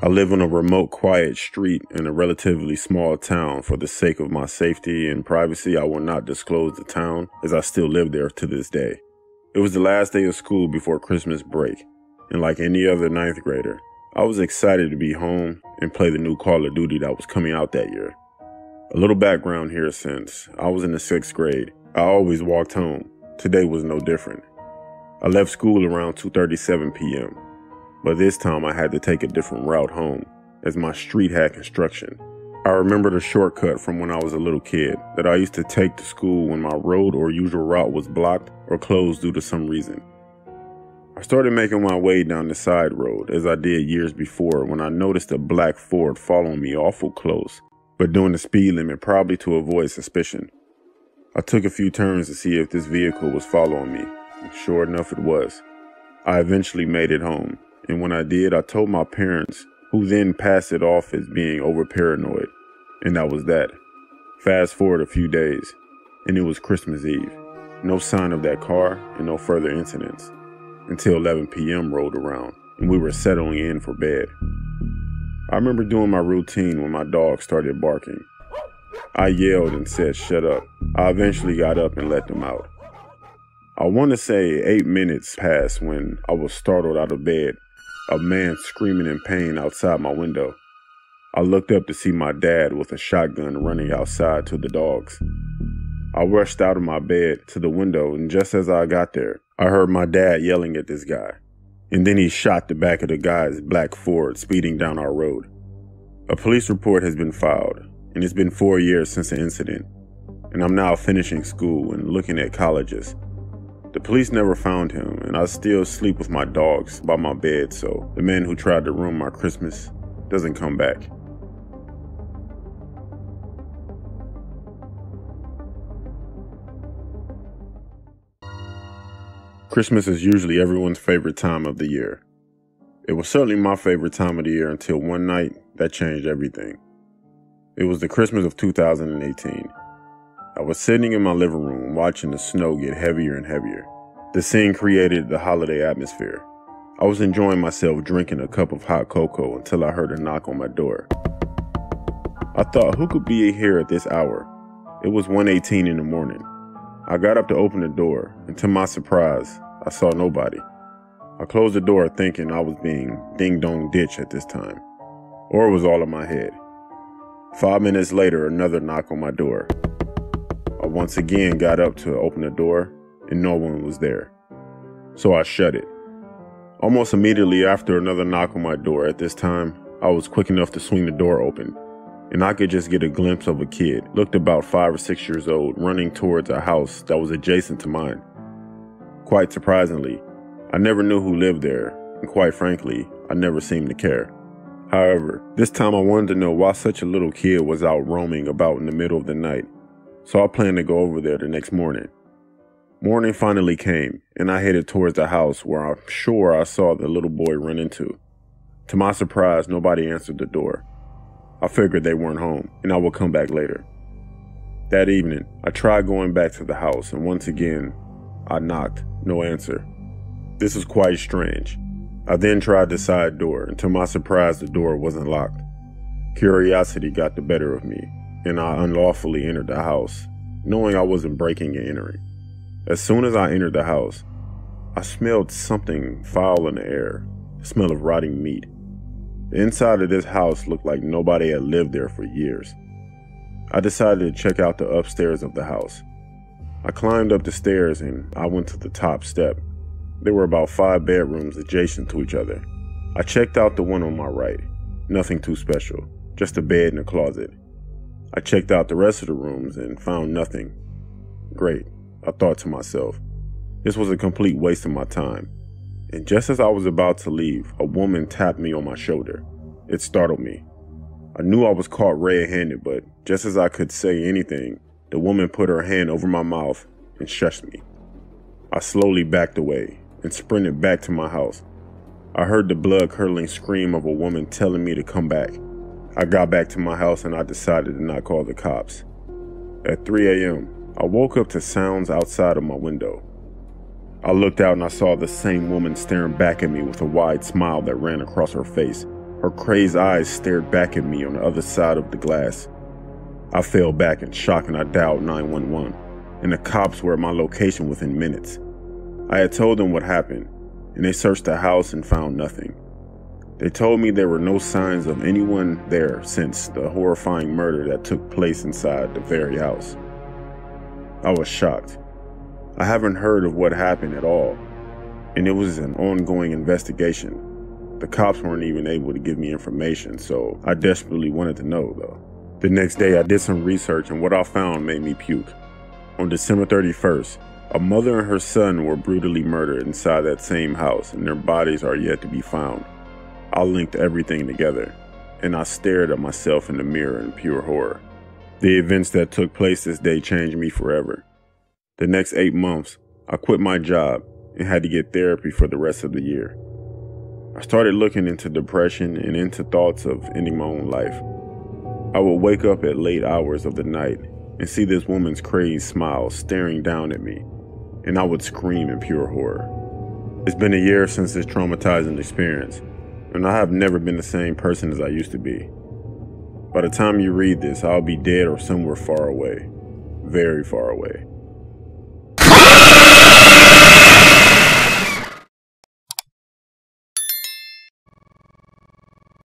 I live on a remote, quiet street in a relatively small town. For the sake of my safety and privacy, I will not disclose the town, as I still live there to this day. It was the last day of school before Christmas break, and like any other ninth grader, I was excited to be home and play the new Call of Duty that was coming out that year. A little background here: since I was in the 6th grade, I always walked home. Today was no different. I left school around 2:37 p.m., but this time I had to take a different route home, as my street had construction. I remembered a shortcut from when I was a little kid that I used to take to school when my road or usual route was blocked or closed due to some reason. I started making my way down the side road as I did years before when I noticed a black Ford following me awful close, but doing the speed limit probably to avoid suspicion. I took a few turns to see if this vehicle was following me, and sure enough it was. I eventually made it home, and when I did, I told my parents, who then passed it off as being over-paranoid, and that was that. Fast forward a few days, and it was Christmas Eve. No sign of that car and no further incidents, until 11 p.m. rolled around, and we were settling in for bed. I remember doing my routine when my dog started barking. I yelled and said, "Shut up." I eventually got up and let them out. I want to say 8 minutes passed when I was startled out of bed, a man screaming in pain outside my window. I looked up to see my dad with a shotgun running outside to the dogs. I rushed out of my bed to the window, and just as I got there, I heard my dad yelling at this guy. And then he shot the back of the guy's black Ford speeding down our road. A police report has been filed, and it's been 4 years since the incident, and I'm now finishing school and looking at colleges. The police never found him, and I still sleep with my dogs by my bed, so the man who tried to ruin my Christmas doesn't come back. Christmas is usually everyone's favorite time of the year. It was certainly my favorite time of the year until one night that changed everything. It was the Christmas of 2018. I was sitting in my living room watching the snow get heavier and heavier. The scene created the holiday atmosphere. I was enjoying myself drinking a cup of hot cocoa until I heard a knock on my door. I thought, who could be here at this hour? It was 1:18 in the morning. I got up to open the door, and to my surprise, I saw nobody. I closed the door thinking I was being ding-dong ditched at this time, or it was all in my head. 5 minutes later, another knock on my door. I once again got up to open the door, and no one was there. So I shut it. Almost immediately after another knock on my door, at this time, I was quick enough to swing the door open, and I could just get a glimpse of a kid, looked about 5 or 6 years old, running towards a house that was adjacent to mine. Quite surprisingly, I never knew who lived there, and quite frankly, I never seemed to care. However, this time I wanted to know why such a little kid was out roaming about in the middle of the night, so I planned to go over there the next morning. Morning finally came, and I headed towards the house where I'm sure I saw the little boy run into. To my surprise, nobody answered the door. I figured they weren't home, and I would come back later. That evening, I tried going back to the house, and once again, I knocked, no answer. This was quite strange. I then tried the side door, and to my surprise, the door wasn't locked. Curiosity got the better of me, and I unlawfully entered the house, knowing I wasn't breaking and entering. As soon as I entered the house, I smelled something foul in the air, the smell of rotting meat. The inside of this house looked like nobody had lived there for years. I decided to check out the upstairs of the house. I climbed up the stairs and I went to the top step. There were about 5 bedrooms adjacent to each other. I checked out the one on my right. Nothing too special, just a bed and a closet. I checked out the rest of the rooms and found nothing. Great, I thought to myself. This was a complete waste of my time. And just as I was about to leave, a woman tapped me on my shoulder. It startled me. I knew I was caught red-handed, but just as I could say anything, the woman put her hand over my mouth and shushed me. I slowly backed away and sprinted back to my house. I heard the blood-curdling scream of a woman telling me to come back. I got back to my house and I decided to not call the cops. At 3 a.m., I woke up to sounds outside of my window. I looked out and I saw the same woman staring back at me with a wide smile that ran across her face. Her crazed eyes stared back at me on the other side of the glass. I fell back in shock and I dialed 911, and the cops were at my location within minutes. I had told them what happened, and they searched the house and found nothing. They told me there were no signs of anyone there since the horrifying murder that took place inside the very house. I was shocked. I haven't heard of what happened at all, and it was an ongoing investigation. The cops weren't even able to give me information, so I desperately wanted to know, though. The next day, I did some research, and what I found made me puke. On December 31st, a mother and her son were brutally murdered inside that same house, and their bodies are yet to be found. I linked everything together, and I stared at myself in the mirror in pure horror. The events that took place this day changed me forever. The next 8 months, I quit my job and had to get therapy for the rest of the year. I started looking into depression and into thoughts of ending my own life. I would wake up at late hours of the night and see this woman's crazed smile staring down at me, and I would scream in pure horror. It's been a year since this traumatizing experience, and I have never been the same person as I used to be. By the time you read this, I'll be dead or somewhere far away, very far away.